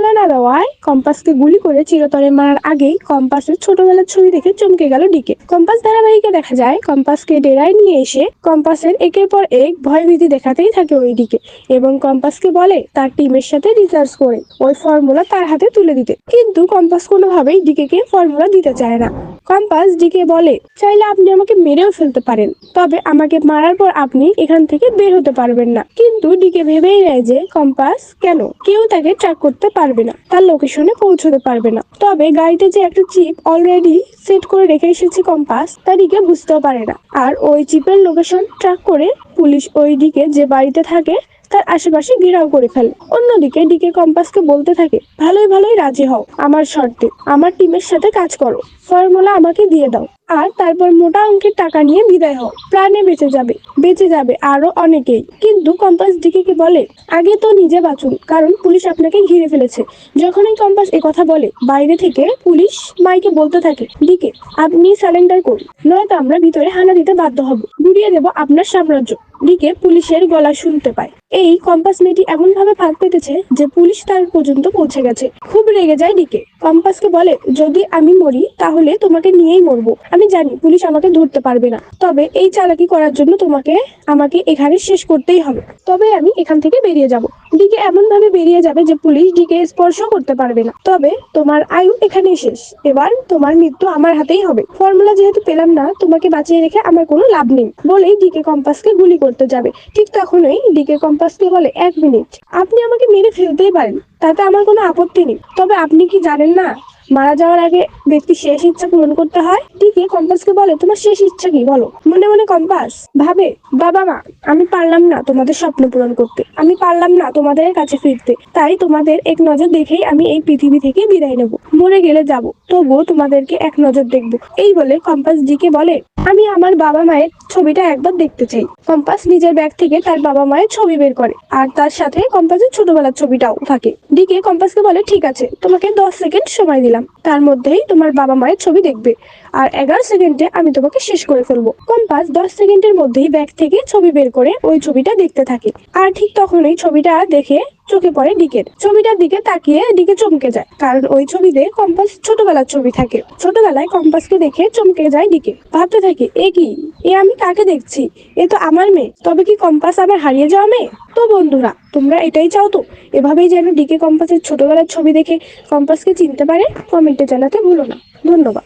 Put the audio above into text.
Formula না দেওয়ায় কম্পাসকে গুলি করে চিরতরে মারার আগেই কম্পাসের ছোটবেলার ছবি দেখে চমকে গেল ডিকে। কম্পাস ধারাবাহিকে দেখা যায় কম্পাসকে ডেরায় নিয়ে এসে কম্পাসের একের পর এক ভয়ভীতি দেখাতেই থাকে ওই ডিকে এবং কম্পাসকে বলে তার টিমের সাথে রিসার্চ করে ওই ফর্মুলা তার হাতে তুলে দিতে। কিন্তু কম্পাস কোনোভাবেই ডিকে ফর্মুলা দিতে চায় না। কম্পাস ডিকে বলে, চাইলে আপনি আমাকে মেরেও ফেলতে পারেন, তবে আমাকে মারার পর আপনি এখান থেকে বের হতে পারবেন না। কিন্তু ডিকে ভেবেই নেয় যে কম্পাস কেন কেউ তাকে ট্র্যাক করতে পারবে না, তার লোকেশনে পৌঁছতে পারবে না। তবে গাড়িতে যে একটা চিপ অলরেডি সেট করে রেখে এসেছে কম্পাস, তা ডিকে বুঝতেও পারে না। আর ওই চিপের লোকেশন ট্র্যাক করে পুলিশ ওই ডিকে যে বাড়িতে থাকে তার আশেপাশে ঘেরাও করে ফেলে। অন্যদিকে ডিকে কম্পাসকে বলতে থাকে, ভালোই ভালোই রাজি হও আমার শর্তে, আমার টিমের সাথে কাজ করো, ফর্মুলা আমাকে দিয়ে দাও, আর তারপর মোটা অঙ্কের টাকা নিয়ে বিদায় হও। প্রাণে বেঁচে যাবে আরো অনেকেই। কিন্তু কম্পাস ডিকে বলে, আগে তো নিজে বাঁচুন, কারণ পুলিশ আপনাকে ঘিরে ফেলেছে। যখনই কম্পাস কথা বলে বাইরে থেকে পুলিশ মাইকে বলতে থাকে, ডিকে আপনি সারেন্ডার করুন, নয়তো আমরা ভিতরে হানা দিতে বাধ্য হব, গুড়িয়ে দেব আপনার সাম্রাজ্য। ডিকে পুলিশের গলা শুনতে পায়। এই কম্পাস মেয়েটি এমন ভাবে ফাঁদ পেতেছে যে পুলিশ তার পর্যন্ত পৌঁছে গেছে। খুব রেগে যায় ডিকে, কম্পাসকে বলে, যদি আমি মরি তাহলে তোমাকে নিয়েই মরবো। আমি জানি পুলিশ আমাকে ধরতে পারবে না, তবে এই চালাকি করার জন্য আমাকে এখানে শেষ করতেই হবে। তবে আমি এখান থেকে বেরিয়ে যাব। ডিকে এমন ভাবে বেরিয়ে যাবে যে পুলিশ ডিকে স্পর্শ করতে পারবে না। তবে তোমার আয়ু এখানেই শেষ, এবার তোমার মৃত্যু আমার হাতেই হবে। ফর্মুলা যেহেতু পেলাম না, তোমাকে বাঁচিয়ে রেখে আমার কোনো লাভ নেই বলেই ডিকে কম্পাসকে গুলি করতে যাবে। ঠিক তখনই ডিকে কম্পাসকে বলে, 1 মিনিট, আপনি আমাকে মেরে ফেলতেই পারেন, তাতে আমার কোনো আপত্তি নেই, তবে আপনি কি জানেন না মারা যাওয়ার আগে ব্যক্তি শেষ ইচ্ছা পূরণ করতে হয়? ডিকে কম্পাসকে বলে, তোমার শেষ ইচ্ছা কি বলো? মনে মনে কম্পাস ভাবে, বাবা মা, আমি পারলাম না তোমাদের স্বপ্ন পূরণ করতে, আমি পারলাম না তোমাদের কাছে ফিরতে, তাই তোমাদের এক নজর দেখেই আমি এই পৃথিবী থেকে বিদায় নেব। মরে গেলে যাব, তবুও তোমাদেরকে এক নজর দেখবো। এই বলে কম্পাস ডিকে বলে, আমি আমার বাবা মায়ের ছবিটা একবার দেখতে চাই। কম্পাস নিজের ব্যাগ থেকে তার বাবা মায়ের ছবি বের করে, আর তার সাথে কম্পাসের ছোটবেলার ছবিটাও থাকে। ডিকে কম্পাসকে বলে, ঠিক আছে, তোমাকে 10 সেকেন্ড সময় দিলাম, তার মধ্যেই তোমার বাবা মায়ের ছবি দেখবে, আর 11 সেকেন্ডে আমি তোমাকে শেষ করে ফেলবো। কম্পাস 10 সেকেন্ডের মধ্যেই ব্যাগ থেকে ছবি বের করে ওই ছবিটা দেখতে থাকে। আর ঠিক তখনই ছবিটা দেখে চোখে পড়ে ডিকের। ছবিটার দিকে তাকিয়ে ডিকে চমকে যায়, কারণ ওই ছবিতে কম্পাস ছোটবেলার ছবি থাকে। ছোটবেলায় কম্পাসকে দেখে চমকে যায় ডিকে, ভাবতে থাকে, এ কি, এ আমি কাকে দেখছি, এ তো আমার মেয়ে, তবে কি কম্পাস আমার হারিয়ে যাওয়া মেয়ে? তো বন্ধুরা, তোমরা এটাই চাও তো এভাবেই যেন ডিকে কম্পাসের ছোটবেলার ছবি দেখে কম্পাসকে চিনতে পারে? কমেন্টে জানাতে ভুলো না। ধন্যবাদ।